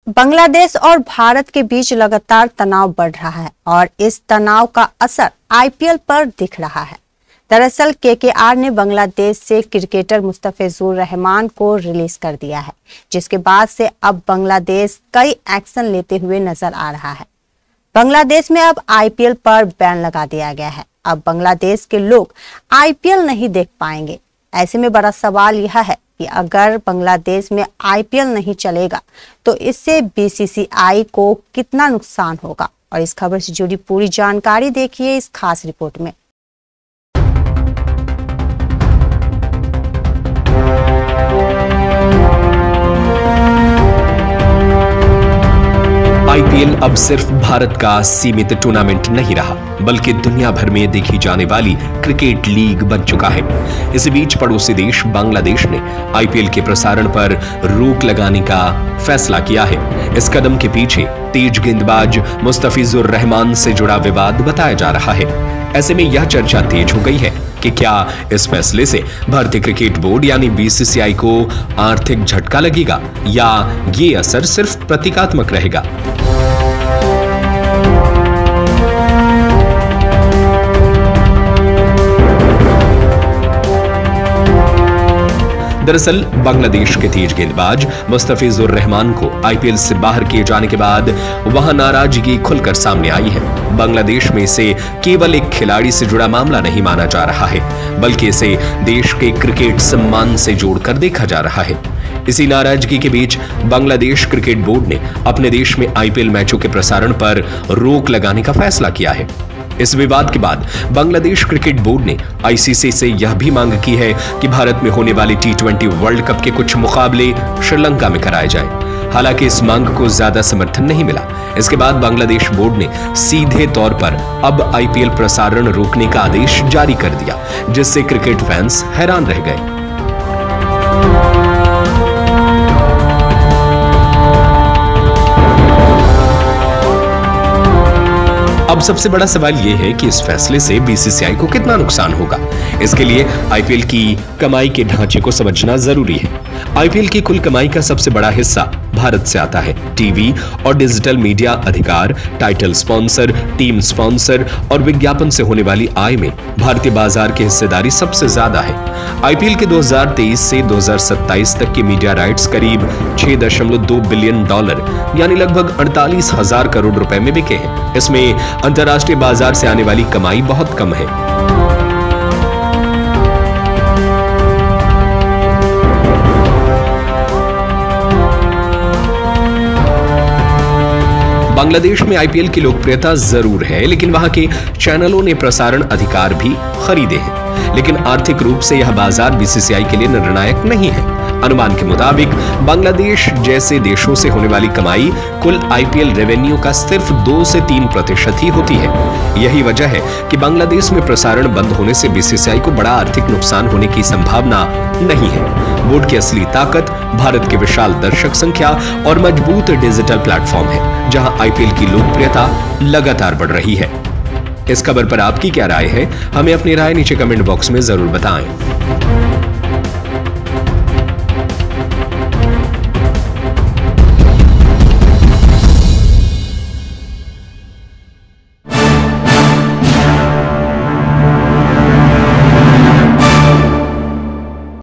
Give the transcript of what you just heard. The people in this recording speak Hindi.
बांग्लादेश और भारत के बीच लगातार तनाव बढ़ रहा है और इस तनाव का असर आईपीएल पर दिख रहा है। दरअसल केकेआर ने बांग्लादेश से क्रिकेटर मुस्तफिजुर रहमान को रिलीज कर दिया है, जिसके बाद से अब बांग्लादेश कई एक्शन लेते हुए नजर आ रहा है। बांग्लादेश में अब आईपीएल पर बैन लगा दिया गया है। अब बांग्लादेश के लोग आईपीएल नहीं देख पाएंगे। ऐसे में बड़ा सवाल यह है कि अगर बांग्लादेश में आईपीएल नहीं चलेगा तो इससे बीसीसीआई को कितना नुकसान होगा। और इस खबर से जुड़ी पूरी जानकारी देखिए इस खास रिपोर्ट में। आईपीएल अब सिर्फ भारत का सीमित टूर्नामेंट नहीं रहा, बल्कि दुनिया भर में देखी जाने वाली क्रिकेट लीग बन चुका है। इसी बीच पड़ोसी देश बांग्लादेश ने आईपीएल के प्रसारण पर रोक लगाने का फैसला किया है। इस कदम के पीछे तेज गेंदबाज मुस्तफिजुर रहमान से जुड़ा विवाद बताया जा रहा है। ऐसे में यह चर्चा तेज हो गई है कि क्या इस फैसले से भारतीय क्रिकेट बोर्ड यानी बीसीसीआई को आर्थिक झटका लगेगा या ये असर सिर्फ प्रतीकात्मक रहेगा। दरअसल बांग्लादेश के तेज गेंदबाज मुस्तफिजुर रहमान को आईपीएल से बाहर किए जाने के बाद वहां नाराजगी खुलकर सामने आई है। बांग्लादेश में इसे केवल एक खिलाड़ी से जुड़ा मामला नहीं माना जा रहा है, बल्कि इसे देश के क्रिकेट सम्मान से जोड़कर देखा जा रहा है। इसी नाराजगी के बीच बांग्लादेश क्रिकेट बोर्ड ने अपने देश में आईपीएल मैचों के प्रसारण पर रोक लगाने का फैसला किया है। इस विवाद के बाद बांग्लादेश क्रिकेट बोर्ड ने आईसीसी से यह भी मांग की है कि भारत में होने वाली टी20 वर्ल्ड कप के कुछ मुकाबले श्रीलंका में कराए जाएं। हालांकि इस मांग को ज्यादा समर्थन नहीं मिला। इसके बाद बांग्लादेश बोर्ड ने सीधे तौर पर अब आईपीएल प्रसारण रोकने का आदेश जारी कर दिया, जिससे क्रिकेट फैंस हैरान रह गए। अब सबसे बड़ा सवाल यह है कि इस फैसले से बीसीसीआई को कितना नुकसान होगा। इसके लिए आईपीएल की कमाई के ढांचे को समझना जरूरी है। आईपीएल की कुल कमाई का सबसे बड़ा हिस्सा भारत से आता है। टीवी और डिजिटल मीडिया अधिकार, टाइटल स्पॉन्सर, टीम स्पॉन्सर और विज्ञापन से होने वाली आय में भारतीय बाजार की हिस्सेदारी सबसे ज्यादा है। आईपीएल के 2023 से 2027 तक की मीडिया राइट्स करीब $6.2 बिलियन यानी लगभग 48,000 करोड़ रुपए में बिके हैं। इसमें अंतर्राष्ट्रीय बाजार से आने वाली कमाई बहुत कम है। बांग्लादेश में आईपीएल की लोकप्रियता जरूर है, लेकिन वहां के चैनलों ने प्रसारण अधिकार भी खरीदे हैं। लेकिन आर्थिक रूप से यह बाजार बीसीसीआई के लिए निर्णायक नहीं है। अनुमान के मुताबिक बांग्लादेश जैसे देशों से होने वाली कमाई कुल आईपीएल रेवेन्यू का सिर्फ 2 से 3% ही होती है। यही वजह है कि बांग्लादेश में प्रसारण बंद होने से बीसीसीआई को बड़ा आर्थिक नुकसान होने की संभावना नहीं है। बोर्ड की असली ताकत भारत के विशाल दर्शक संख्या और मजबूत डिजिटल प्लेटफॉर्म है, जहां आईपीएल की लोकप्रियता लगातार बढ़ रही है। इस खबर पर आपकी क्या राय है? हमें अपनी राय नीचे कमेंट बॉक्स में जरूर बताएं।